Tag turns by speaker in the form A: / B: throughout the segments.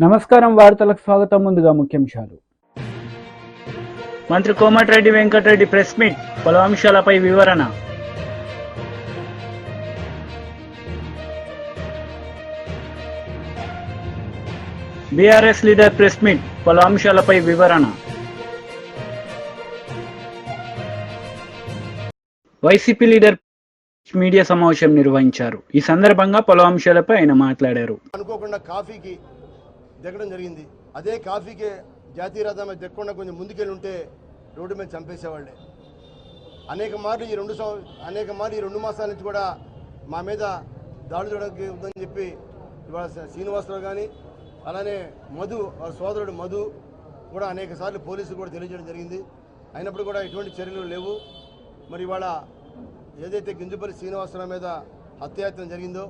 A: నమస్కారం వార్తలకు స్వాగతం. ముందుగా ముఖ్యాంశాలు.
B: మంత్రి కోమటిరెడ్డి వెంకటరెడ్డి ప్రెస్ మీట్, పలు అంశాలపై వివరణ. బీఆర్ఎస్ లీడర్ ప్రెస్ మీట్, పలు అంశాలపై వివరణ. వైసీపీ లీడర్ మీడియా సమావేశం నిర్వహించారు. ఈ సందర్భంగా పలు అంశాలపై ఆయన మాట్లాడారు.
C: అనుకోకుండా కాఫీకి దిగడం జరిగింది. అదే కాఫీకే జాతీయ రహదారి దిగకుండా కొంచెం ముందుకెళ్ళి ఉంటే రోడ్డు మీద చంపేసేవాళ్ళే. అనేక మార్లు ఈ 2 మాసాల నుంచి కూడా మా మీద దాడులు జరగదని చెప్పి ఇవాళ శ్రీనివాసరావు కానీ అలానే మధు వాళ్ళ సోదరుడు మధు కూడా అనేక సార్లు పోలీసులు కూడా తెలియజేయడం జరిగింది. అయినప్పుడు కూడా ఎటువంటి చర్యలు లేవు. మరి ఇవాళ ఏదైతే గింజుపల్లి శ్రీనివాసరావు మీద హత్యాయత్నం జరిగిందో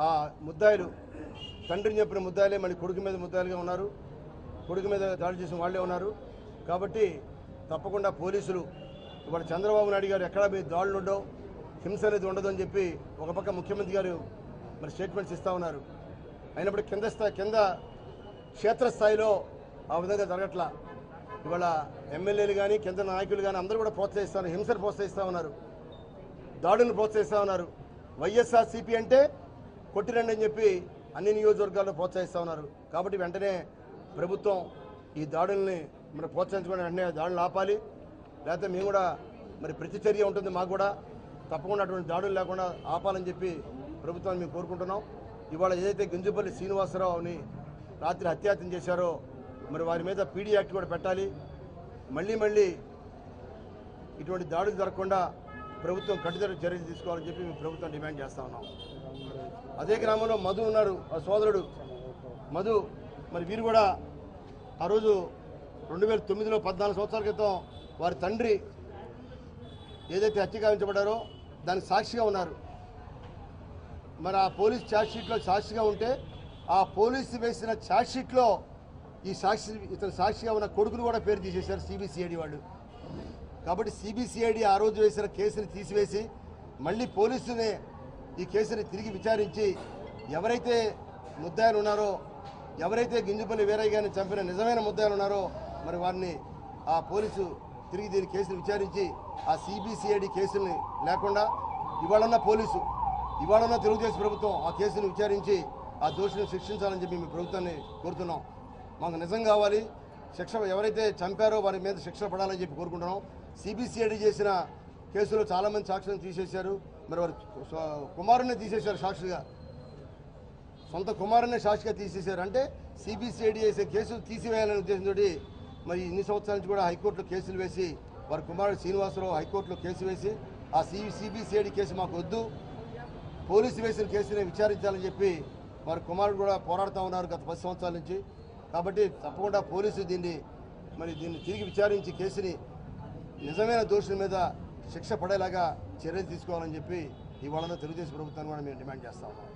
C: ఆ ముద్దాయిలు తండ్రిని చెప్పిన ముద్దాయిలే మళ్ళీ కొడుకు మీద ముద్దాయిలుగా ఉన్నారు. కొడుకు మీద దాడి చేసిన వాళ్ళే ఉన్నారు. కాబట్టి తప్పకుండా పోలీసులు ఇవాళ చంద్రబాబు నాయుడు గారు ఎక్కడ మీ దాడులు ఉండవు, హింస అనేది ఉండదు అని చెప్పి ఒక పక్క ముఖ్యమంత్రి గారు మరి స్టేట్మెంట్స్ ఇస్తూ ఉన్నారు. అయినప్పుడు కింద క్షేత్రస్థాయిలో ఆ విధంగా జరగట్లా. ఇవాళ ఎమ్మెల్యేలు కానీ కింద నాయకులు కానీ అందరూ కూడా ప్రోత్సహిస్తారు, హింసను ప్రోత్సహిస్తూ ఉన్నారు, దాడులను ప్రోత్సహిస్తూ ఉన్నారు. వైఎస్ఆర్సీపీ అంటే కొట్టిరండి అని చెప్పి అన్ని నియోజకవర్గాల్లో ప్రోత్సహిస్తూ ఉన్నారు. కాబట్టి వెంటనే ప్రభుత్వం ఈ దాడుల్ని మరి ప్రోత్సహించుకుని వెంటనే దాడులు ఆపాలి. లేకపోతే మేము కూడా మరి ప్రతిచర్య ఉంటుంది, మాకు కూడా తప్పకుండా అటువంటి దాడులు లేకుండా ఆపాలని చెప్పి ప్రభుత్వాన్ని మేము కోరుకుంటున్నాం. ఇవాళ ఏదైతే గింజుపల్లి శ్రీనివాసరావుని రాత్రి హత్యాయత్నం చేశారో మరి వారి మీద పీడీ యాక్ట్ కూడా పెట్టాలి. మళ్ళీ ఇటువంటి దాడులు జరగకుండా ప్రభుత్వం కట్టుదిట్ట చర్యలు తీసుకోవాలని చెప్పి మేము ప్రభుత్వం డిమాండ్ చేస్తూ ఉన్నాం. అదే గ్రామంలో మధు ఉన్నారు, ఆ సోదరుడు మధు. మరి వీరు కూడా ఆ రోజు 2009లో 14 సంవత్సరాల క్రితం వారి తండ్రి ఏదైతే హత్య గావించబడ్డారో దానికి సాక్షిగా ఉన్నారు. మరి ఆ పోలీస్ ఛార్జ్షీట్లో సాక్షిగా ఉంటే ఆ పోలీసు వేసిన ఛార్జ్షీట్లో ఇతను సాక్షిగా ఉన్న కొడుకును కూడా పేరు తీసేశారు సిబిసిఐడి వాళ్ళు. కాబట్టి సిబిసిఐడి ఆ రోజు వేసిన కేసుని తీసివేసి మళ్ళీ పోలీసునే ఈ కేసుని తిరిగి విచారించి ఎవరైతే ముద్దాయిలు ఉన్నారో, ఎవరైతే గింజుపల్లి వీరయ్య గారిని చంపిన నిజమైన ముద్దాయిలు ఉన్నారో మరి వారిని ఆ పోలీసు తిరిగి దీని కేసుని విచారించి ఆ సిబిసిఐడి కేసుల్ని లేకుండా ఇవాళన్న పోలీసు, ఇవాళన్న తెలుగుదేశం ప్రభుత్వం ఆ కేసుని విచారించి ఆ దోషులను శిక్షించాలని చెప్పి మేము ప్రభుత్వాన్ని కోరుతున్నాం. మాకు నిజం కావాలి, శిక్ష ఎవరైతే చంపారో వారి మీద శిక్ష పడాలని చెప్పి కోరుకుంటున్నాం. సిబిసిఐడి చేసిన కేసులో చాలామంది సాక్షులను తీసేశారు. మరి వారు కుమారుణ్ణి తీసేశారు సాక్షిగా, సొంత కుమారుణ్ణి సాక్షిగా తీసేశారు. అంటే సిబిసిఐడి చేసే కేసులు తీసివేయాలనే ఉద్దేశంతో మరి ఇన్ని సంవత్సరాల నుంచి కూడా హైకోర్టులో కేసులు వేసి వారి కుమారుడు శ్రీనివాసరావు హైకోర్టులో కేసు వేసి ఆ సిబిసిఐడి కేసు మాకు వద్దు, పోలీసు వేసిన కేసుని విచారించాలని చెప్పి వారి కుమారుడు కూడా పోరాడుతూ ఉన్నారు గత 10 సంవత్సరాల నుంచి. కాబట్టి తప్పకుండా పోలీసు దీన్ని తిరిగి విచారించి కేసుని నిజమైన దోషుల మీద శిక్ష పడేలాగా చర్యలు తీసుకోవాలని చెప్పి ఇవాళ తెలుగుదేశం ప్రభుత్వాన్ని కూడా మేము డిమాండ్ చేస్తా ఉన్నాం.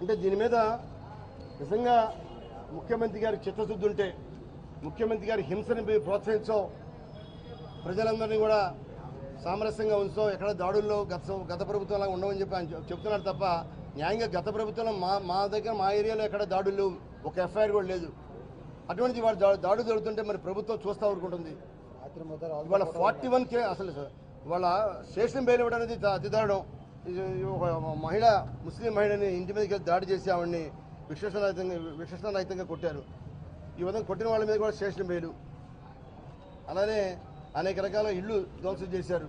C: అంటే దీని మీద నిజంగా ముఖ్యమంత్రి గారి చిత్తశుద్ధి ఉంటే, ముఖ్యమంత్రి గారి హింసని ప్రోత్సహించో, ప్రజలందరినీ కూడా సామరస్యంగా ఉంచో, ఎక్కడ దాడుల్లో గత ప్రభుత్వంలాగా ఉండవని చెప్పి ఆయన చెప్తున్నారు తప్ప న్యాయంగా గత ప్రభుత్వంలో మా దగ్గర మా ఏరియాలో ఎక్కడ దాడులు ఒక ఎఫ్ఐఆర్ కూడా లేదు. అటువంటి వాడు దాడులు జరుగుతుంటే మరి ప్రభుత్వం చూస్తూ ఊరుకుంటుంది. ఇవాళ 41 అసలు ఇవాళ స్టేషన్ బెయిల్ ఇవ్వడం అనేది అతి దారుణం. ఒక మహిళ, ముస్లిం మహిళని ఇంటి మీదకి దాడి చేసి ఆవిడని విశేషణరహితంగా కొట్టారు. ఈ విధంగా కొట్టిన వాళ్ళ మీద కూడా స్టేషన్ బెయిలు. అలానే అనేక రకాల ఇళ్ళు ధ్వంసం చేశారు.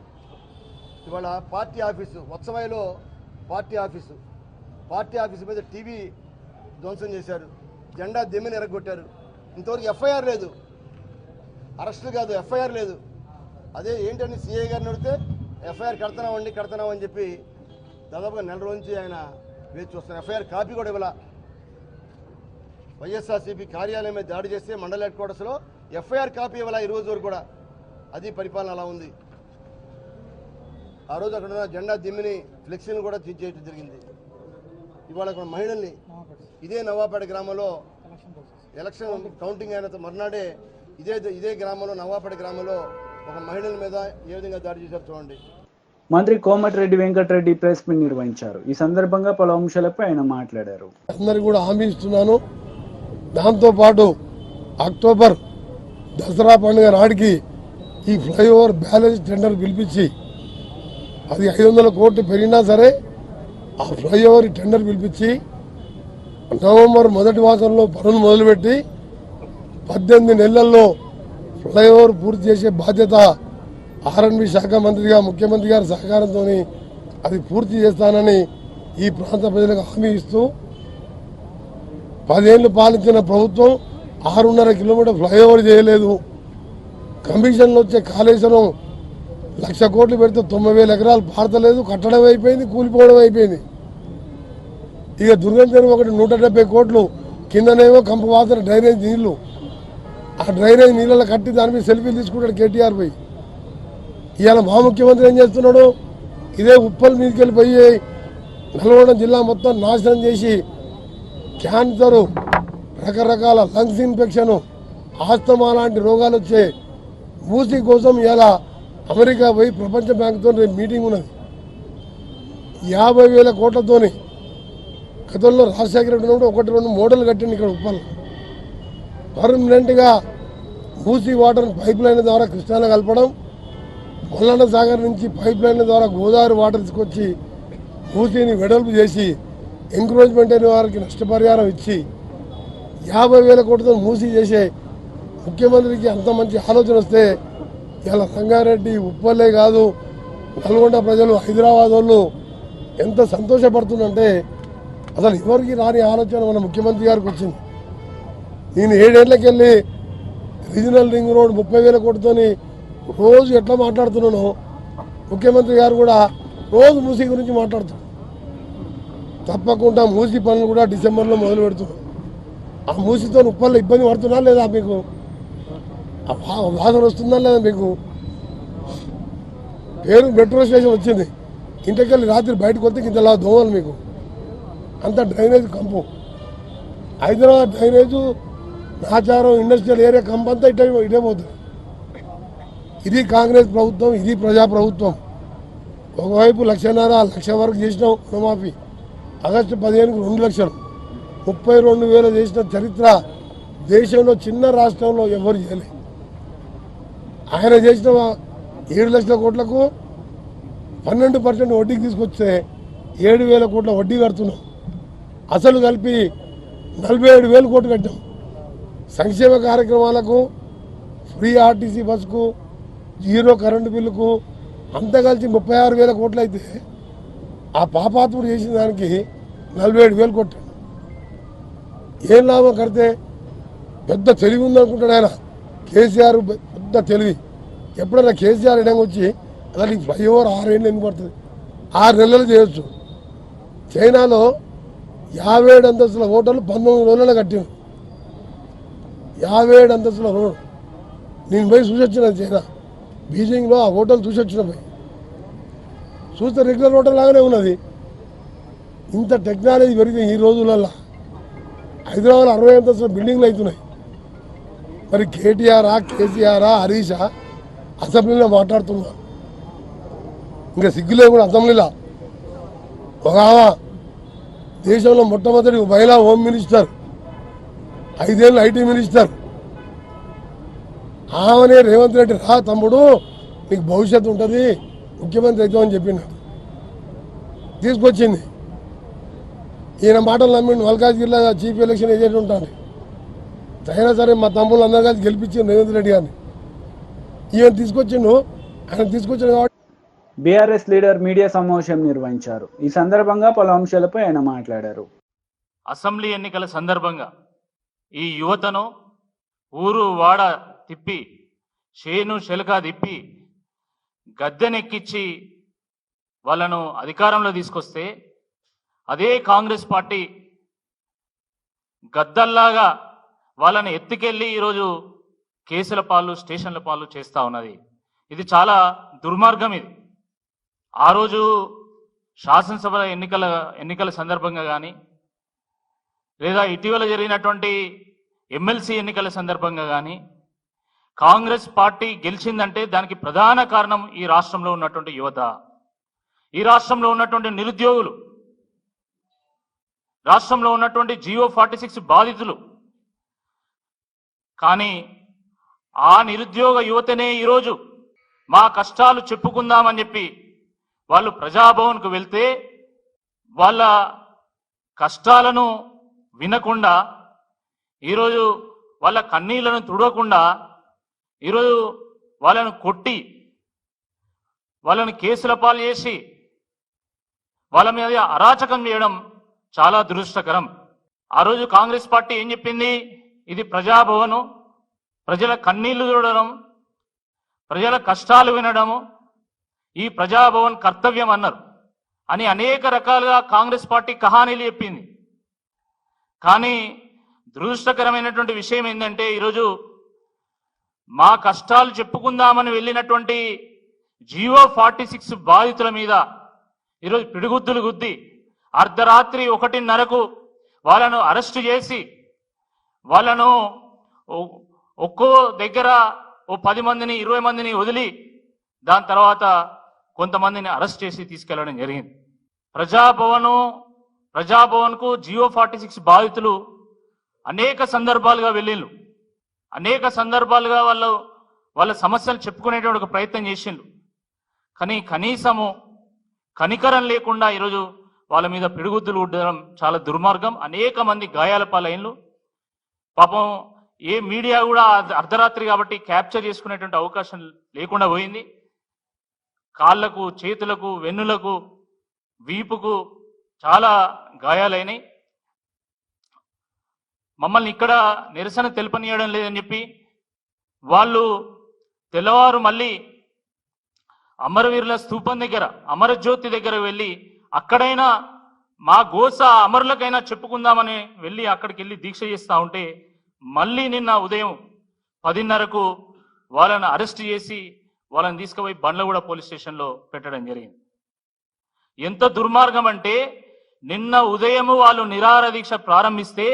C: ఇవాళ పార్టీ ఆఫీసు వత్సవాయిలో పార్టీ ఆఫీసు మీద టీవీ ధ్వంసం చేశారు, జెండా దెమ్మిని ఎరగొట్టారు. ఇంతవరకు ఎఫ్ఐఆర్ లేదు, అరెస్టులు కాదు, ఎఫ్ఐఆర్ లేదు. అదే ఏంటని సిఐ గారిని అడిగితే ఎఫ్ఐఆర్ కడుతున్నామని చెప్పి దాదాపుగా నెల రోజు నుంచి ఆయన వేచి చూస్తున్నారు. ఎఫ్ఐఆర్ కాపీ కూడా ఇవ్వాల. వైఎస్ఆర్సీపీ కార్యాలయం మీద దాడి చేస్తే మండల హెడ్ క్వార్టర్స్లో ఎఫ్ఐఆర్ కాపీ ఇవ్వాల ఈ రోజు వరకు కూడా. అది పరిపాలన అలా ఉంది. ఆ రోజు అక్కడ ఉన్న జెండా దిమ్మిని ఫ్లెక్సీని కూడా తీసేయడం జరిగింది. ఇవాళ అక్కడ మహిళల్ని ఇదే నవాపేట గ్రామంలో ఎలక్షన్ కౌంటింగ్ అయిన మర్నాడే ఇదే గ్రామంలో నవాపేట గ్రామంలో ఒక మహిళల మీద ఏ విధంగా దాడి చేశారు చూడండి.
B: మంత్రి కోమటిరెడ్డి వెంకటరెడ్డి ప్రెస్ మీట్ నిర్వహించారు. ఈ సందర్భంగా పలు అంశాలపై ఆయన మాట్లాడారు.
D: అందరికి కూడా హామీ ఇస్తున్నాను. దాంతోపాటు అక్టోబర్ దసరా పండుగ నాటికి ఈ ఫ్లైఓవర్ బ్యాలెన్స్ టెండర్ పిలిపించి అది 500 కోట్లు పెరిగినా సరే ఆ ఫ్లైఓవర్ టెండర్ పిలిపించి నవంబర్ మొదటి మాసంలో పనులు మొదలుపెట్టి 18 నెలల్లో ఫ్లైఓవర్ పూర్తి చేసే బాధ్యత ఆర్ఎండ్బి శాఖ మంత్రిగా ముఖ్యమంత్రి గారి సహకారంతో అది పూర్తి చేస్తానని ఈ ప్రాంత ప్రజలకు హామీ ఇస్తూ 10 ఏళ్లు పాలించిన ప్రభుత్వం 6.5 కిలోమీటర్ ఫ్లైఓవర్ చేయలేదు. కమిషన్లు వచ్చే కాళేశ్వరం 1,00,000 కోట్లు పెడితే 90,000 ఎకరాలు పారతలేదు, కట్టడం అయిపోయింది, కూలిపోవడం అయిపోయింది. ఇక దుర్గం చెరువు ఒకటి 170 కోట్లు, కిందనేమో కంపవాసన డ్రైనేజ్ నీళ్లు. ఆ డ్రైనేజ్ నీళ్ళలో కట్టి దాని మీద సెల్ఫీలు తీసుకుంటాడు కేటీఆర్ పోయి. ఇవాళ మా ముఖ్యమంత్రి ఏం చేస్తున్నాడు? ఇదే ఉప్పల్ మీదకి వెళ్ళిపోయి నల్గొండ జిల్లా మొత్తం నాశనం చేసి క్యాన్సరు, రకరకాల లంగ్స్ ఇన్ఫెక్షన్, ఆస్తమా లాంటి రోగాలు వచ్చే మూసీ కోసం ఇలా అమెరికా పోయి ప్రపంచ బ్యాంకుతో మీటింగ్ ఉన్నది. 50,000 కోట్లతోని గతంలో రాజశేఖర రెడ్డి ఉన్నప్పుడు 1-2 మోడల్ కట్టింది ఇక్కడ ఉప్పల్. పర్మనెంట్గా మూసీ వాటర్ పైప్ లైన్ ద్వారా కృష్ణాలో కలపడం, మల్లన్న సాగర్ నుంచి పైప్ లైన్ ద్వారా గోదావరి వాటర్ తీసుకొచ్చి మూసీని వెడల్పు చేసి ఎంక్రోచ్మెంట్ అయిన వారికి నష్టపరిహారం ఇచ్చి 50,000 కోట్లతో మూసీ చేసే ముఖ్యమంత్రికి అంత మంచి ఆలోచన వస్తే ఇలా రంగారెడ్డి ఉప్పల్లే కాదు నల్గొండ ప్రజలు, హైదరాబాద్ వాళ్ళు ఎంత సంతోషపడుతుందంటే అసలు ఎవరికి రాని ఆలోచన మన ముఖ్యమంత్రి గారికి వచ్చింది. నేను 7 ఏళ్ళకెళ్ళి రీజనల్ రింగ్ రోడ్ 30,000 కోట్లతోని రోజు ఎట్లా మాట్లాడుతున్నానో ముఖ్యమంత్రి గారు కూడా రోజు మూసీ గురించి మాట్లాడుతున్నారు. తప్పకుండా మూసీ పనులు కూడా డిసెంబర్లో మొదలు పెడుతున్నాం. ఆ మూసీతో ఉప్పల్లో ఇబ్బంది పడుతున్నా లేదా మీకు? ఆ వాసన వస్తుందా లేదా మీకు? పేరు మెట్రో స్టేషన్ వచ్చింది, ఇంటికెళ్ళి రాత్రి బయటకు వస్తే ఇంతలా దోమలు మీకు. అంత డ్రైనేజ్ కంపు. Hyderabad drainage Nacharam industrial area కంపు అంతా ఇటే పోతుంది. ఇది కాంగ్రెస్ ప్రభుత్వం, ఇది ప్రజాప్రభుత్వం. ఒకవైపు 1,50,000 వరకు చేసినాం రుణమాఫీ, ఆగస్టు 15కు 2 లక్షలు, 32,000 చేసిన చరిత్ర దేశంలో చిన్న రాష్ట్రంలో ఎవరు చేయలేదు. ఆయన చేసిన 7 లక్షల కోట్లకు 12% వడ్డీకి తీసుకొస్తే 7,000 కోట్ల వడ్డీ కడుతున్నాం. అసలు కలిపి 47,000 కోట్లు కట్టాం. సంక్షేమ కార్యక్రమాలకు, ఫ్రీ ఆర్టీసీ బస్సుకు, 0 కరెంటు బిల్లుకు అంతా కలిసి 36,000 కోట్లు అయితే ఆ పాపాత్ముడు చేసిన దానికి 47,000 కోట్లు. ఏం లాభం కడితే? పెద్ద తెలివి ఉందనుకుంటాడు ఆయన కేసీఆర్, పెద్ద తెలివి. ఎప్పుడైనా కేసీఆర్ ఇడంగా వచ్చి అసలు ఈ ఫ్లైఓవర్ 6 ఏళ్ళు ఎందుకు పడుతుంది? 6 నెలలు చేయొచ్చు. చైనాలో 57 అంతస్తుల హోటల్ 19 రోజులలో కట్టింది. 57 అంతస్తుల రోడ్. నేను పోయి చూసి వచ్చిన చైనా బీజింగ్లో ఆ హోటల్ చూసి వచ్చిన పోయి చూస్తే రెగ్యులర్ హోటల్ లాగానే ఉన్నది. ఇంత టెక్నాలజీ పెరిగితే ఈ రోజులలో హైదరాబాద్లో 60 అంతస్తుల బిల్డింగ్లు అవుతున్నాయి. మరి కేటీఆరా, కేసీఆరా, హరీషా అసెంబ్లీలో మాట్లాడుతున్నారు. ఇంకా సిగ్గులే కూడా అసెంబ్లీలో. ఒక దేశంలో మొట్టమొదటి మహిళా హోమ్ మినిస్టర్, 5 ఏళ్ళు ఐటీ మినిస్టర్, ఆమెనే రేవంత్ రెడ్డి రా తమ్ముడు నీకు భవిష్యత్తు ఉంటుంది, ముఖ్యమంత్రి అవుతామని చెప్పినాడు. తీసుకొచ్చింది. ఈయన మాటలు నమ్మిండు. మల్కాజ్గిరిలో చీఫ్ ఎలక్షన్ ఏజెంట్ ఉంటాను. అయినా సరే మా తమ్ముళ్ళు అందరు కలిసి గెలిపించిండు రేవంత్ రెడ్డి గారిని. ఈయన తీసుకొచ్చిండు. ఆయన తీసుకొచ్చిన కాబట్టి
B: బీఆర్ఎస్ లీడర్ మీడియా సమావేశం నిర్వహించారు. ఈ సందర్భంగా పలు అంశాలపై ఆయన మాట్లాడారు.
E: అసెంబ్లీ ఎన్నికల సందర్భంగా ఈ యువతను ఊరు వాడ తిప్పి, చేను శెలకా తిప్పి, గద్దెనెక్కించి వాళ్ళను అధికారంలో తీసుకొస్తే అదే కాంగ్రెస్ పార్టీ గద్దల్లాగా వాళ్ళని ఎత్తుకెళ్ళి ఈరోజు కేసుల పాలు, స్టేషన్ల పాలు చేస్తూ ఉన్నది. ఇది చాలా దుర్మార్గం. ఇది ఆ రోజు శాసనసభ ఎన్నికల సందర్భంగా కానీ, లేదా ఇటీవల జరిగినటువంటి ఎమ్మెల్సీ ఎన్నికల సందర్భంగా కానీ కాంగ్రెస్ పార్టీ గెలిచిందంటే దానికి ప్రధాన కారణం ఈ రాష్ట్రంలో ఉన్నటువంటి యువత, ఈ రాష్ట్రంలో ఉన్నటువంటి నిరుద్యోగులు, రాష్ట్రంలో ఉన్నటువంటి GO46 బాధితులు. కానీ ఆ నిరుద్యోగ యువతనే ఈరోజు మా కష్టాలు చెప్పుకుందామని చెప్పి వాళ్ళు ప్రజాభవన్కు వెళ్తే వాళ్ళ కష్టాలను వినకుండా, ఈరోజు వాళ్ళ కన్నీళ్లను తుడవకుండా, ఈరోజు వాళ్ళను కొట్టి వాళ్ళని కేసుల పాలు చేసి వాళ్ళ మీద అరాచకం చేయడం చాలా దురదృష్టకరం. ఆ రోజు కాంగ్రెస్ పార్టీ ఏం చెప్పింది? ఇది ప్రజాభవను, ప్రజల కన్నీళ్లు చూడడం, ప్రజల కష్టాలు వినడము ఈ ప్రజాభవన్ కర్తవ్యం అన్నారు అని అనేక రకాలుగా కాంగ్రెస్ పార్టీ కహానీలు చెప్పింది. కానీ దురదృష్టకరమైనటువంటి విషయం ఏంటంటే ఈరోజు మా కష్టాలు చెప్పుకుందామని వెళ్ళినటువంటి GO46 బాధితుల మీద ఈరోజు పిడిగుద్దులు గుద్ది అర్ధరాత్రి 1:30కు వాళ్ళను అరెస్టు చేసి వాళ్ళను ఒక్కో దగ్గర 10 మందిని 20 మందిని వదిలి దాని తర్వాత కొంతమందిని అరెస్ట్ చేసి తీసుకెళ్లడం జరిగింది. ప్రజాభవన్కు GO46 బాధితులు అనేక సందర్భాలుగా వెళ్ళిండ్రు, అనేక సందర్భాలుగా వాళ్ళ సమస్యలు చెప్పుకునేటువంటి ఒక ప్రయత్నం చేసిండ్రు. కానీ కనీసము కనికరం లేకుండా ఈరోజు వాళ్ళ మీద పిడుగుద్దులు ఉండడం చాలా దుర్మార్గం. అనేక మంది గాయాల పాలైన్లు. పాపం ఏ మీడియా కూడా అర్ధరాత్రి కాబట్టి క్యాప్చర్ చేసుకునేటువంటి అవకాశం లేకుండా పోయింది. కాళ్లకు, చేతులకు, వెన్నులకు, వీపుకు చాలా గాయాలైనాయి. మమ్మల్ని ఇక్కడ నిరసన తెలుపనీయడం లేదని చెప్పి వాళ్ళు తెల్లవారు మళ్ళీ అమరవీరుల స్తూపం దగ్గర, అమరజ్యోతి దగ్గర వెళ్ళి అక్కడైనా మా గోస అమరులకైనా చెప్పుకుందామని వెళ్ళి అక్కడికి వెళ్ళి దీక్ష చేస్తూ ఉంటే మళ్ళీ నిన్న ఉదయం 10:30కు వాళ్ళని అరెస్ట్ చేసి వాళ్ళని తీసుకుపోయి బండ్లగూడ పోలీస్ స్టేషన్లో పెట్టడం జరిగింది. ఎంత దుర్మార్గం అంటే నిన్న ఉదయం వాళ్ళు నిరాహార దీక్ష ప్రారంభిస్తే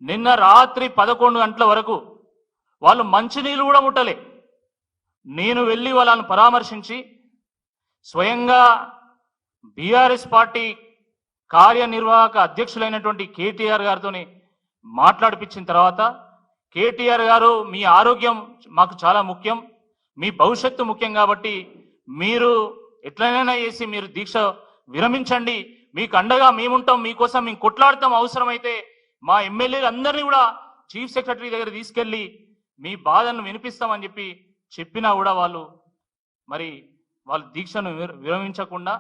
E: నిన్న రాత్రి 11 గంటల వరకు వాళ్ళు మంచినీళ్ళు కూడా ముట్టలే. నేను వెళ్ళి వాళ్ళని పరామర్శించి స్వయంగా బీఆర్ఎస్ పార్టీ కార్యనిర్వాహక అధ్యక్షులైనటువంటి కేటీఆర్ గారితో మాట్లాడిపించిన తర్వాత, కేటీఆర్ గారు మీ ఆరోగ్యం మాకు చాలా ముఖ్యం, మీ భవిష్యత్తు ముఖ్యం కాబట్టి మీరు ఎట్లనైనా చేసి మీరు దీక్ష విరమించండి, మీకు అండగా మేముంటాం, మీకోసం మేము కొట్లాడతాం, అవసరమైతే మా ఎమ్మెల్యేలు అందరినీ కూడా చీఫ్ సెక్రటరీ దగ్గర తీసుకెళ్ళి మీ బాధను వినిపిస్తామని చెప్పినా కూడా వాళ్ళు దీక్షను విరమించకుండా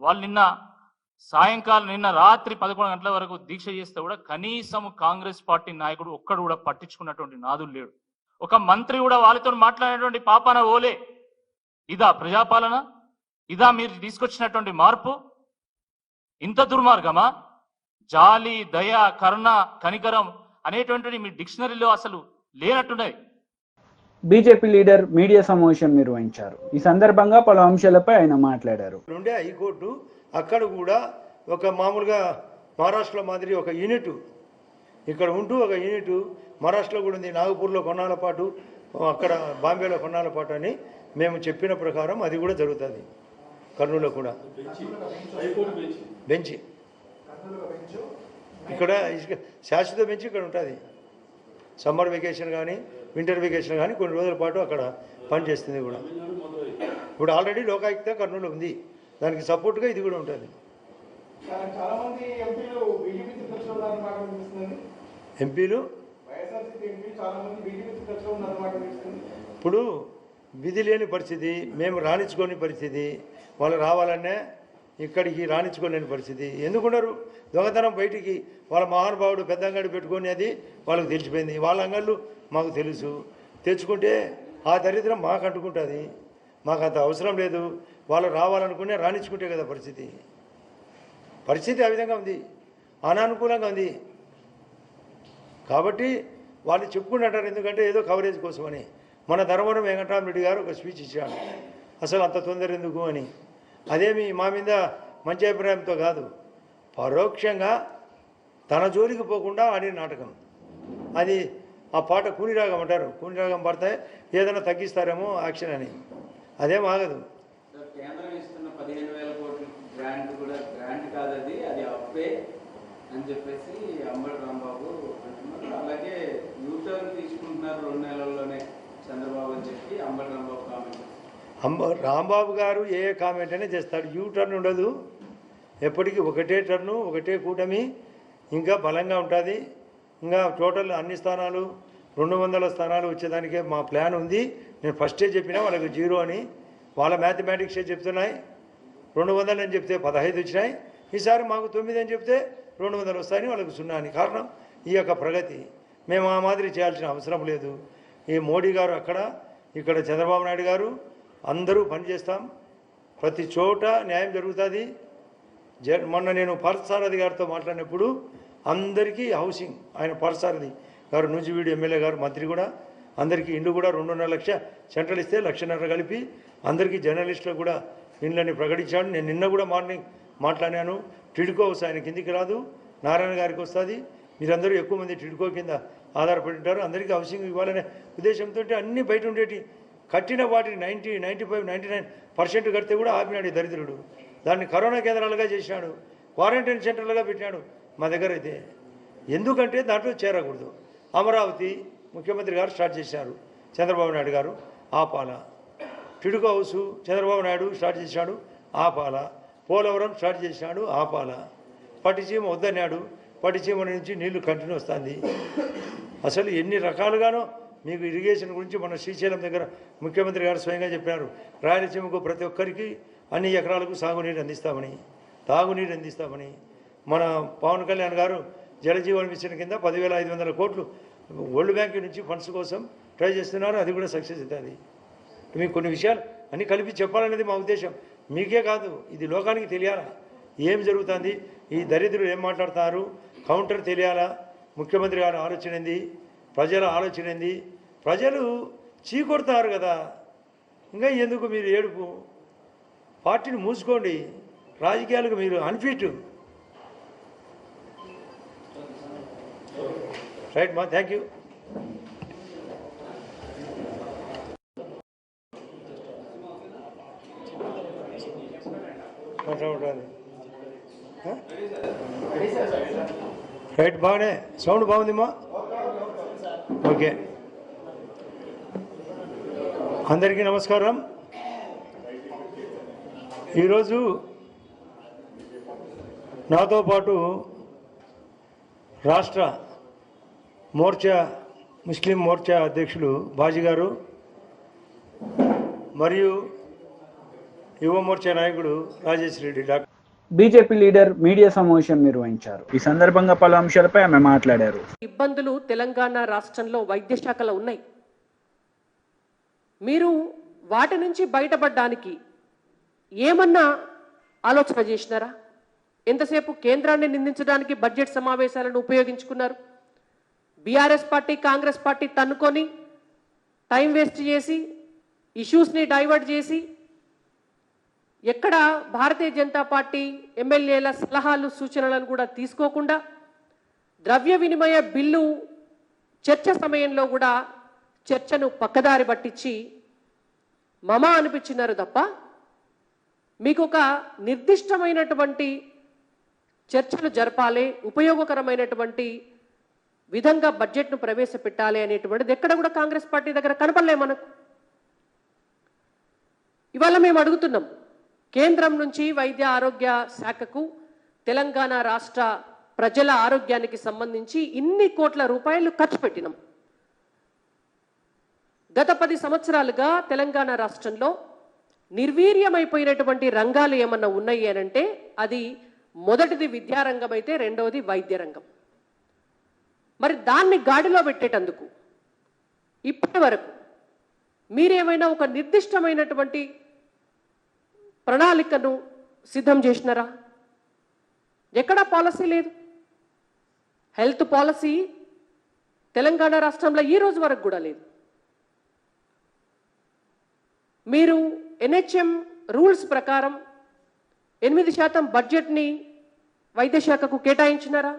E: వాళ్ళు నిన్న రాత్రి 11 గంటల వరకు దీక్ష చేస్తే కూడా కనీసం కాంగ్రెస్ పార్టీ నాయకుడు ఒక్కడు కూడా పట్టించుకున్నటువంటి నాదులు లేడు. ఒక మంత్రి కూడా వాళ్ళతో మాట్లాడేటువంటి పాపాన ఓలే. ఇదా ప్రజాపాలన? ఇదా మీరు తీసుకొచ్చినటువంటి మార్పు? ఇంత దుర్మార్గమా? జాలి, దయ, కరుణ, కనికరం అనేటువంటివి మీ డిక్షనరీలో అసలు లేనట్టున్నది.
B: బీజేపీ లీడర్ మీడియా సమావేశం నిర్వహించారు. ఈ సందర్భంగా పలు అంశాలపై ఆయన మాట్లాడారు.
F: నుండే హైకోర్టు అక్కడ కూడా ఒక మామూలుగా మహారాష్ట్రలో మాదిరి ఒక యూనిట్ ఇక్కడ ఉంటూ ఒక యూనిట్ మహారాష్ట్రలో కూడా ఉంది, నాగపూర్లో కొన్నాళ్ళ పాటు, అక్కడ బాంబేలో కొన్నాళ్ళ పాటు అని మేము చెప్పిన ప్రకారం అది కూడా జరుగుతుంది. కర్నూలులో కూడా బెంచ్ ఇక్కడ శాశ్వత బెంచ్ ఇక్కడ ఉంటుంది. సమ్మర్ వెకేషన్ కానీ వింటర్ వెకేషన్ కానీ కొన్ని రోజుల పాటు అక్కడ పనిచేస్తుంది కూడా. ఇప్పుడు ఆల్రెడీ లోకాయుక్త కర్నూలు ఉంది, దానికి సపోర్ట్గా ఇది కూడా ఉంటుంది. ఎంపీలు ఇప్పుడు విధి లేని పరిస్థితి, మేము రాణించుకోని పరిస్థితి, వాళ్ళు రావాలనే ఇక్కడికి రాణించుకోలేని పరిస్థితి. ఎందుకున్నారు? దొంగతనం బయటికి వాళ్ళ మహానుభావుడు పెద్ద అంగడి పెట్టుకొని అది వాళ్ళకి తెలిసిపోయింది. వాళ్ళ అంగళ్ళు మాకు తెలుసు. తెచ్చుకుంటే ఆ దరిద్రం మాకు అంటుకుంటుంది. మాకు అంత అవసరం లేదు. వాళ్ళు రావాలనుకునే రాణించుకుంటే కదా పరిస్థితి ఆ విధంగా ఉంది, అనానుకూలంగా ఉంది. కాబట్టి వాళ్ళు చెప్పుకుంటారు, ఎందుకంటే ఏదో కవరేజ్ కోసమని. మన ధర్మవరం వెంకటరామరెడ్డి గారు ఒక స్పీచ్ ఇచ్చాడు, అసలు అంత తొందర ఎందుకు అని. అదేమి మా మీద మంచి అభిప్రాయంతో కాదు, పరోక్షంగా తన జోలికి పోకుండా ఆడిన నాటకం అది. ఆ పాట కూనిరాగం అంటారు, కూనిరాగం పడితే ఏదైనా తగ్గిస్తారేమో యాక్షన్ అని, అదేం ఆగదు.
G: కేంద్రం ఇస్తున్న 15,000 కోట్ల గ్రాంట్ కూడా గ్రాంట్ కాదు, అది అప్పే అని చెప్పేసి అంబటి రాంబాబు అంటున్నారు. అలాగే యూటర్న్ తీసుకుంటున్నారు 2 నెలల్లోనే చంద్రబాబు అని చెప్పి అంబటి రాంబాబు కామెంట్.
F: రాంబాబు గారు ఏ కామెంట్ అయినా చేస్తాడు, యూ టర్న్ ఉండదు, ఎప్పటికీ ఒకటే టర్ను, ఒకటే కూటమి, ఇంకా బలంగా ఉంటుంది. ఇంకా టోటల్ అన్ని స్థానాలు 200 స్థానాలు వచ్చేదానికే మా ప్లాన్ ఉంది. నేను ఫస్టే చెప్పినా వాళ్ళకి 0 అని, వాళ్ళ మ్యాథమెటిక్సే చెప్తున్నాయి. 200 అని చెప్తే 15 వచ్చినాయి, ఈసారి మాకు 9 అని చెప్తే 200 వస్తాయని వాళ్ళకి 0 అని. కారణం ఈ యొక్క ప్రగతి. మేము ఆ మాదిరి చేయాల్సిన అవసరం లేదు. ఈ మోడీ గారు అక్కడ, ఇక్కడ చంద్రబాబు నాయుడు గారు అందరూ పనిచేస్తాం, ప్రతి చోట న్యాయం జరుగుతుంది. మొన్న నేను పార్థసారథి గారితో మాట్లాడినప్పుడు అందరికీ హౌసింగ్, ఆయన పార్థసారథి గారు నూజివీడు ఎమ్మెల్యే గారు మంత్రి కూడా అందరికీ ఇండ్లు కూడా 2.5 లక్ష సెంట్రల్ ఇస్తే 1.5 లక్ష కలిపి అందరికీ జర్నలిస్టులకు కూడా ఇండ్లని ప్రకటించాడు. నేను నిన్న కూడా మార్నింగ్ మాట్లాడాను. టిడ్కో హౌస్ ఆయన కిందికి రాదు, నారాయణ గారికి వస్తుంది. మీరందరూ ఎక్కువ మంది టిడ్కో కింద ఆధారపడి ఉంటారు, అందరికీ హౌసింగ్ ఇవ్వాలనే ఉద్దేశంతో అన్నీ బయట ఉండేటి కట్టిన వాటిని 90, 95, 99% కడితే కూడా ఆపినాడు ఈ దరిద్రుడు. దాన్ని కరోనా కేంద్రాలుగా చేసినాడు, క్వారంటైన్ సెంటర్లుగా పెట్టినాడు. మా దగ్గర అయితే ఎందుకంటే దాంట్లో చేరకూడదు. అమరావతి ముఖ్యమంత్రి గారు స్టార్ట్ చేశారు, చంద్రబాబు నాయుడు గారు ఆపాల. టిడ్కో హౌసు చంద్రబాబు నాయుడు స్టార్ట్ చేశాడు, ఆపాల. పోలవరం స్టార్ట్ చేసినాడు, ఆపాల. పట్టిసీమ వద్దన్నాడు, పట్టిసీమ నుంచి నీళ్లు కంటిన్యూ వస్తుంది. అసలు ఎన్ని రకాలుగానో మీకు ఇరిగేషన్ గురించి మన శ్రీశైలం దగ్గర ముఖ్యమంత్రి గారు స్వయంగా చెప్పారు, రాయలసీమకు ప్రతి ఒక్కరికి అన్ని ఎకరాలకు సాగునీరు అందిస్తామని, తాగునీరు అందిస్తామని. మన పవన్ కళ్యాణ్ గారు జలజీవన్ మిషన్ కింద 10,500 కోట్లు వరల్డ్ బ్యాంక్ నుంచి ఫండ్స్ కోసం ట్రై చేస్తున్నారు, అది కూడా సక్సెస్ అవుతుంది. మీకు కొన్ని విషయాలు అన్నీ కలిపి చెప్పాలనేది మా ఉద్దేశం. మీకే కాదు, ఇది లోకానికి తెలియాలా ఏం జరుగుతుంది, ఈ దరిద్రులు ఏం మాట్లాడుతున్నారు, కౌంటర్ తెలియాలా. ముఖ్యమంత్రి గారు ఆలోచన ఏంది, ప్రజల ఆలోచన ఏంది. ప్రజలు చీకొడతారు కదా, ఇంకా ఎందుకు మీరు ఏడుపు, పార్టీని మూసుకోండి, రాజకీయాలకు మీరు అన్ఫిట్. రైట్ మా, థ్యాంక్ యూ. రైట్, బాగానే సౌండ్ బాగుందిమ్మా. ఓకే, అందరికీ నమస్కారం. ఈరోజు నాతో పాటు రాష్ట్ర మోర్చా ముస్లిం మోర్చా అధ్యక్షులు బాజీ గారు మరియు యువ మోర్చా నాయకుడు Rajesh Reddy doctor.
B: BJP leader media సమావేశం నిర్వహించారు. ఈ సందర్భంగా పలు అంశాలపై ఆమె మాట్లాడారు.
H: ఇబ్బందులు తెలంగాణ రాష్ట్రంలో వైద్య శాఖలో ఉన్నాయి. మీరు వాటి నుంచి బయటపడడానికి ఏమన్నా ఆలోచన చేసినారా? ఎంతసేపు కేంద్రాన్ని నిందించడానికి బడ్జెట్ సమావేశాలను ఉపయోగించుకున్నారు. బీఆర్ఎస్ పార్టీ కాంగ్రెస్ పార్టీ తన్నుకొని టైం వేస్ట్ చేసి ఇష్యూస్ని డైవర్ట్ చేసి ఎక్కడ భారతీయ జనతా పార్టీ ఎమ్మెల్యేల సలహాలు సూచనలను కూడా తీసుకోకుండా ద్రవ్య వినిమయ బిల్లు చర్చ సమయంలో కూడా చర్చను పక్కదారి పట్టించి మమ అనిపించినారు తప్ప మీకు ఒక నిర్దిష్టమైనటువంటి చర్చలు జరపాలి, ఉపయోగకరమైనటువంటి విధంగా బడ్జెట్ను ప్రవేశపెట్టాలి అనేటువంటిది ఎక్కడ కూడా కాంగ్రెస్ పార్టీ దగ్గర కనపడలే మనకు. ఇవాళ మేము అడుగుతున్నాం, కేంద్రం నుంచి వైద్య ఆరోగ్య శాఖకు తెలంగాణ రాష్ట్ర ప్రజల ఆరోగ్యానికి సంబంధించి ఇన్ని కోట్ల రూపాయలు ఖర్చు పెట్టినాం. గత 10 సంవత్సరాలుగా తెలంగాణ రాష్ట్రంలో నిర్వీర్యమైపోయినటువంటి రంగాలు ఏమన్నా ఉన్నాయి అనంటే అది మొదటిది విద్యారంగం అయితే రెండవది వైద్య రంగం. మరి దాన్ని గాడిలో పెట్టేటందుకు ఇప్పటి వరకు మీరేమైనా ఒక నిర్దిష్టమైనటువంటి ప్రణాళికను సిద్ధం చేసినారా? ఎక్కడా పాలసీ లేదు. హెల్త్ పాలసీ తెలంగాణ రాష్ట్రంలో ఈ రోజు వరకు కూడా లేదు. మీరు ఎన్హెచ్ఎం రూల్స్ ప్రకారం 8% బడ్జెట్ని వైద్య శాఖకు కేటాయించినారా?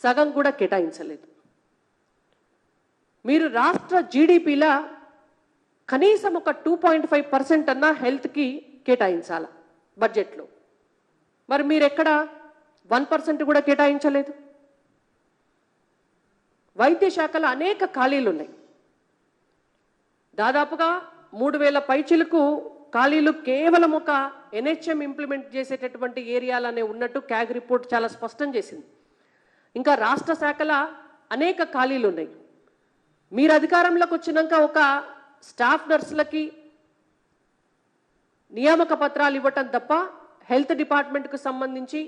H: సగం కూడా కేటాయించలేదు. మీరు రాష్ట్ర జీడిపిలా కనీసం ఒక 2.5% అన్నా హెల్త్కి కేటాయించాల బడ్జెట్లో. మరి మీరు ఎక్కడ 1% కూడా కేటాయించలేదు. వైద్య శాఖలో అనేక ఖాళీలు ఉన్నాయి. దాదాపుగా 3000 పైచిలకు ఖాళీలు కేవలం ఒక NHM ఇంప్లిమెంట్ చేసేటటువంటి ఏరియాలనే ఉన్నట్టు క్యాగ్ రిపోర్ట్ చాలా స్పష్టం చేసింది. ఇంకా రాష్ట్ర శాఖల అనేక ఖాళీలు ఉన్నాయి. మీరు అధికారంలోకి వచ్చినాక ఒక స్టాఫ్ నర్సులకి నియామక పత్రాలు ఇవ్వటం తప్ప హెల్త్ డిపార్ట్మెంట్కు సంబంధించి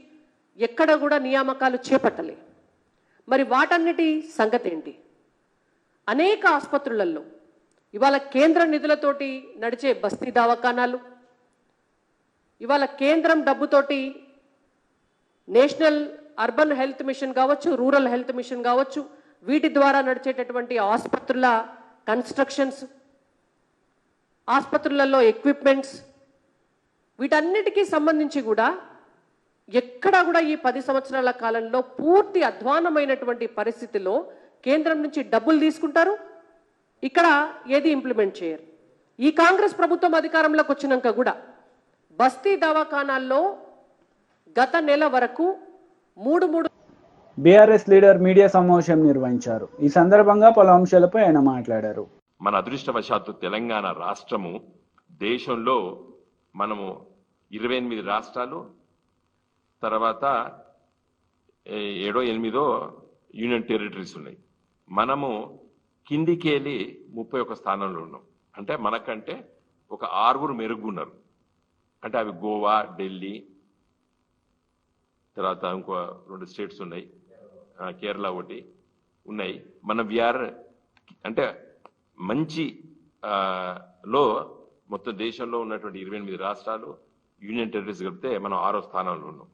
H: ఎక్కడ కూడా నియామకాలు చేపట్టలే. మరి వాటన్నిటి సంగతి ఏంటి? అనేక ఆసుపత్రులలో ఇవాళ కేంద్ర నిధులతోటి నడిచే బస్తీ దవాఖానాలు, ఇవాళ కేంద్రం డబ్బుతోటి నేషనల్ అర్బన్ హెల్త్ మిషన్ కావచ్చు, రూరల్ హెల్త్ మిషన్ కావచ్చు, వీటి ద్వారా నడిచేటటువంటి ఆసుపత్రుల కన్స్ట్రక్షన్స్, ఆసుపత్రులలో ఎక్విప్మెంట్స్, వీటన్నిటికీ సంబంధించి కూడా ఎక్కడా కూడా ఈ 10 సంవత్సరాల కాలంలో పూర్తి అధ్వానమైనటువంటి పరిస్థితిలో కేంద్రం నుంచి డబ్బులు తీసుకుంటారు, ఇక్కడ ఏది ఇంప్లిమెంట్ చేయరు. ఈ కాంగ్రెస్ ప్రభుత్వం అధికారంలోకి వచ్చినాక కూడా బస్తీ దవాఖానాల్లో గత నెల వరకు మూడు
B: బీఆర్ఎస్ లీడర్ మీడియా సమావేశం నిర్వహించారు. ఈ సందర్భంగా పలు అంశాలపై ఆయన మాట్లాడారు.
I: మన అదృష్టవశాత్తు తెలంగాణ రాష్ట్రము దేశంలో మనము 28 రాష్ట్రాలు, తర్వాత 7 8 యూనియన్ టెరిటరీస్ ఉన్నాయి. మనము కిందికి వెళ్ళి 31 స్థానంలో ఉన్నాం. అంటే మనకంటే ఒక 6 మెరుగున్నారు. అంటే అవి గోవా, ఢిల్లీ, తర్వాత ఇంకో 2 స్టేట్స్ ఉన్నాయి, కేరళ ఒకటి ఉన్నాయి. మన విఆర్ అంటే మంచి లో మొత్తం దేశంలో ఉన్నటువంటి 28 రాష్ట్రాలు, యూనియన్ టెరిటరీస్ కలిపితే మనం 6వ స్థానంలో ఉన్నాం.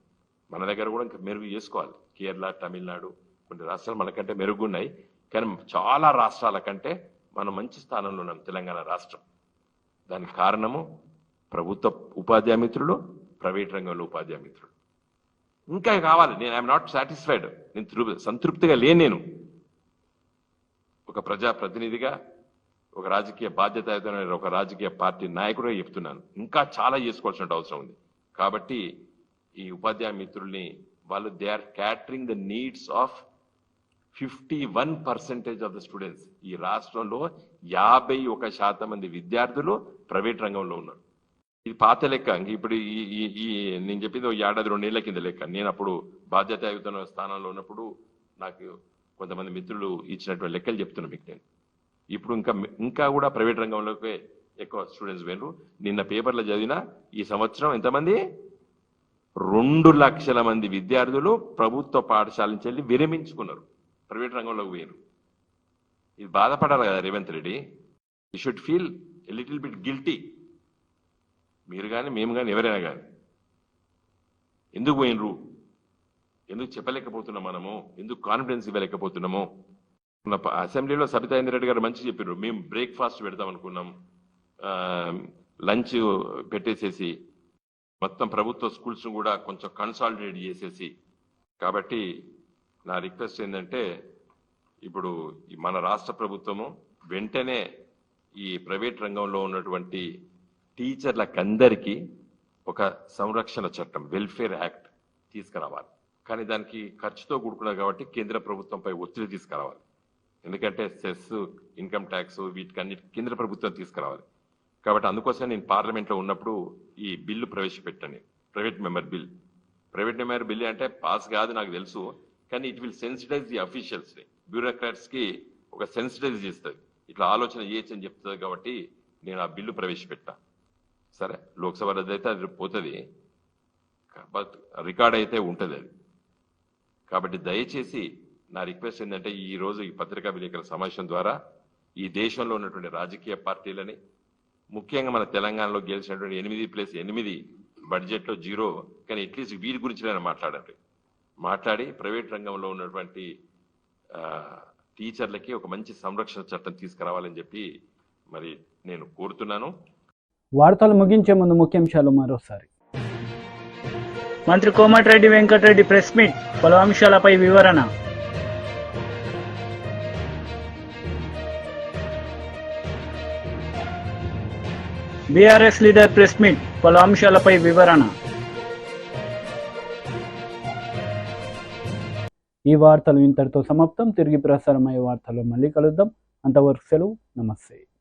I: మన దగ్గర కూడా ఇంకా మెరుగు చేసుకోవాలి. కేరళ, తమిళనాడు కొన్ని రాష్ట్రాలు మనకంటే మెరుగున్నాయి, కానీ చాలా రాష్ట్రాల కంటే మనం మంచి స్థానంలో ఉన్నాం తెలంగాణ రాష్ట్రం. దానికి కారణము ప్రభుత్వ ఉపాధ్యాయ మిత్రులు, ప్రైవేట్ రంగంలో ఉపాధ్యాయ మిత్రులు. ఇంకా కావాలి. నేను ఐఎమ్ నాట్ సాటిస్ఫైడ్. నేను సంతృప్తిగా లేను. నేను ఒక ప్రజాప్రతినిధిగా, ఒక రాజకీయ బాధ్యత, ఒక రాజకీయ పార్టీ నాయకుడిగా చెప్తున్నాను, ఇంకా చాలా చేసుకోవాల్సిన అవసరం ఉంది. కాబట్టి ఈ ఉపాధ్యాయ మిత్రుల్ని వాళ్ళు they are catering the needs of 51% of the students. ఈ రాష్ట్రంలో 51% మంది విద్యార్థులు ప్రైవేట్ రంగంలో ఉన్నారు. ఇది పాత లెక్క. ఇప్పుడు ఈ నేను చెప్పింది 1 ఏడాది 2 ఏళ్ల కింద లెక్క. నేను అప్పుడు బాధ్యతాయుత స్థానంలో ఉన్నప్పుడు నాకు కొంతమంది మిత్రులు ఇచ్చినటువంటి లెక్కలు చెప్తున్నా మీకు నేను. ఇప్పుడు ఇంకా కూడా ప్రైవేట్ రంగంలోకి ఎక్కువ స్టూడెంట్స్ వేరు. నిన్న పేపర్లో చదివినా ఈ సంవత్సరం ఎంతమంది 2 లక్షల మంది విద్యార్థులు ప్రభుత్వ పాఠశాల నుంచి వెళ్ళి విరమించుకున్నారు, ప్రైవేట్ రంగంలోకి వేరు. ఇది బాధపడాలి కదా Revanth Reddy. You should feel a little bit guilty. మీరు కానీ మేము కానీ ఎవరైనా కానీ ఎందుకు పోయినరు, ఎందుకు చెప్పలేకపోతున్నాం మనము, ఎందుకు కాన్ఫిడెన్స్ ఇవ్వలేకపోతున్నాము. అసెంబ్లీలో సబితా ఇంద్రెడ్డి గారు మంచి చెప్పారు. మేము బ్రేక్ఫాస్ట్ పెడతాం అనుకున్నాం, లంచ్ పెట్టేసేసి మొత్తం ప్రభుత్వ స్కూల్స్ను కూడా కొంచెం కన్సాలిడేట్ చేసేసి. కాబట్టి నా రిక్వెస్ట్ ఏంటంటే ఇప్పుడు మన రాష్ట్ర ప్రభుత్వము వెంటనే ఈ ప్రైవేట్ రంగంలో ఉన్నటువంటి టీచర్లకందరికీ ఒక సంరక్షణ చట్టం, వెల్ఫేర్ యాక్ట్ తీసుకురావాలి. కానీ దానికి ఖర్చుతో కూడుకున్నది కాబట్టి కేంద్ర ప్రభుత్వంపై ఒత్తిడి తీసుకురావాలి. ఎందుకంటే సెస్, ఇన్కమ్ ట్యాక్స్, వీటికన్నిటి కేంద్ర ప్రభుత్వం తీసుకురావాలి. కాబట్టి అందుకోసం నేను పార్లమెంట్లో ఉన్నప్పుడు ఈ బిల్లు ప్రవేశపెట్టాను, private member bill. Private member bill అంటే పాస్ కాదు నాకు తెలుసు, కానీ ఇట్ విల్ సెన్సిటైజ్ ది అఫీషియల్స్ని, బ్యూరోక్రాట్స్కి ఒక సెన్సిటైజ్ చేస్తుంది, ఇట్లా ఆలోచన చేయొచ్చు అని చెప్తుంది. కాబట్టి నేను ఆ బిల్లు ప్రవేశపెట్టా. సరే, లోక్సభ రద్దు అయితే అది పోతుంది, బట్ రికార్డ్ అయితే ఉంటుంది అది. కాబట్టి దయచేసి నా రిక్వెస్ట్ ఏంటంటే ఈరోజు ఈ పత్రికా విలేకరుల సమావేశం ద్వారా ఈ దేశంలో ఉన్నటువంటి రాజకీయ పార్టీలని, ముఖ్యంగా మన తెలంగాణలో గెలిచినటువంటి 8+8 బడ్జెట్లో 0, కానీ అట్లీస్ట్ వీరి గురించి నేను మాట్లాడి ప్రైవేట్ రంగంలో ఉన్నటువంటి టీచర్లకి ఒక మంచి సంరక్షణ చట్టం తీసుకురావాలని చెప్పి మరి నేను కోరుతున్నాను.
A: వార్తలు ముగించే ముందు ముఖ్యాంశాలు మరోసారి.
B: మంత్రి కోమటిరెడ్డి వెంకటరెడ్డి ప్రెస్ మీట్, పలు అంశాలపై వివరణ. బీఆర్ఎస్ లీడర్ ప్రెస్ మీట్, పలు అంశాలపై వివరణ.
A: ఈ వార్తలు ఇంతటితో సమాప్తం. తిరిగి ప్రసారమయ్యే వార్తల్లో మళ్ళీ కలుద్దాం. అంతవరకు సెలవు. నమస్తే.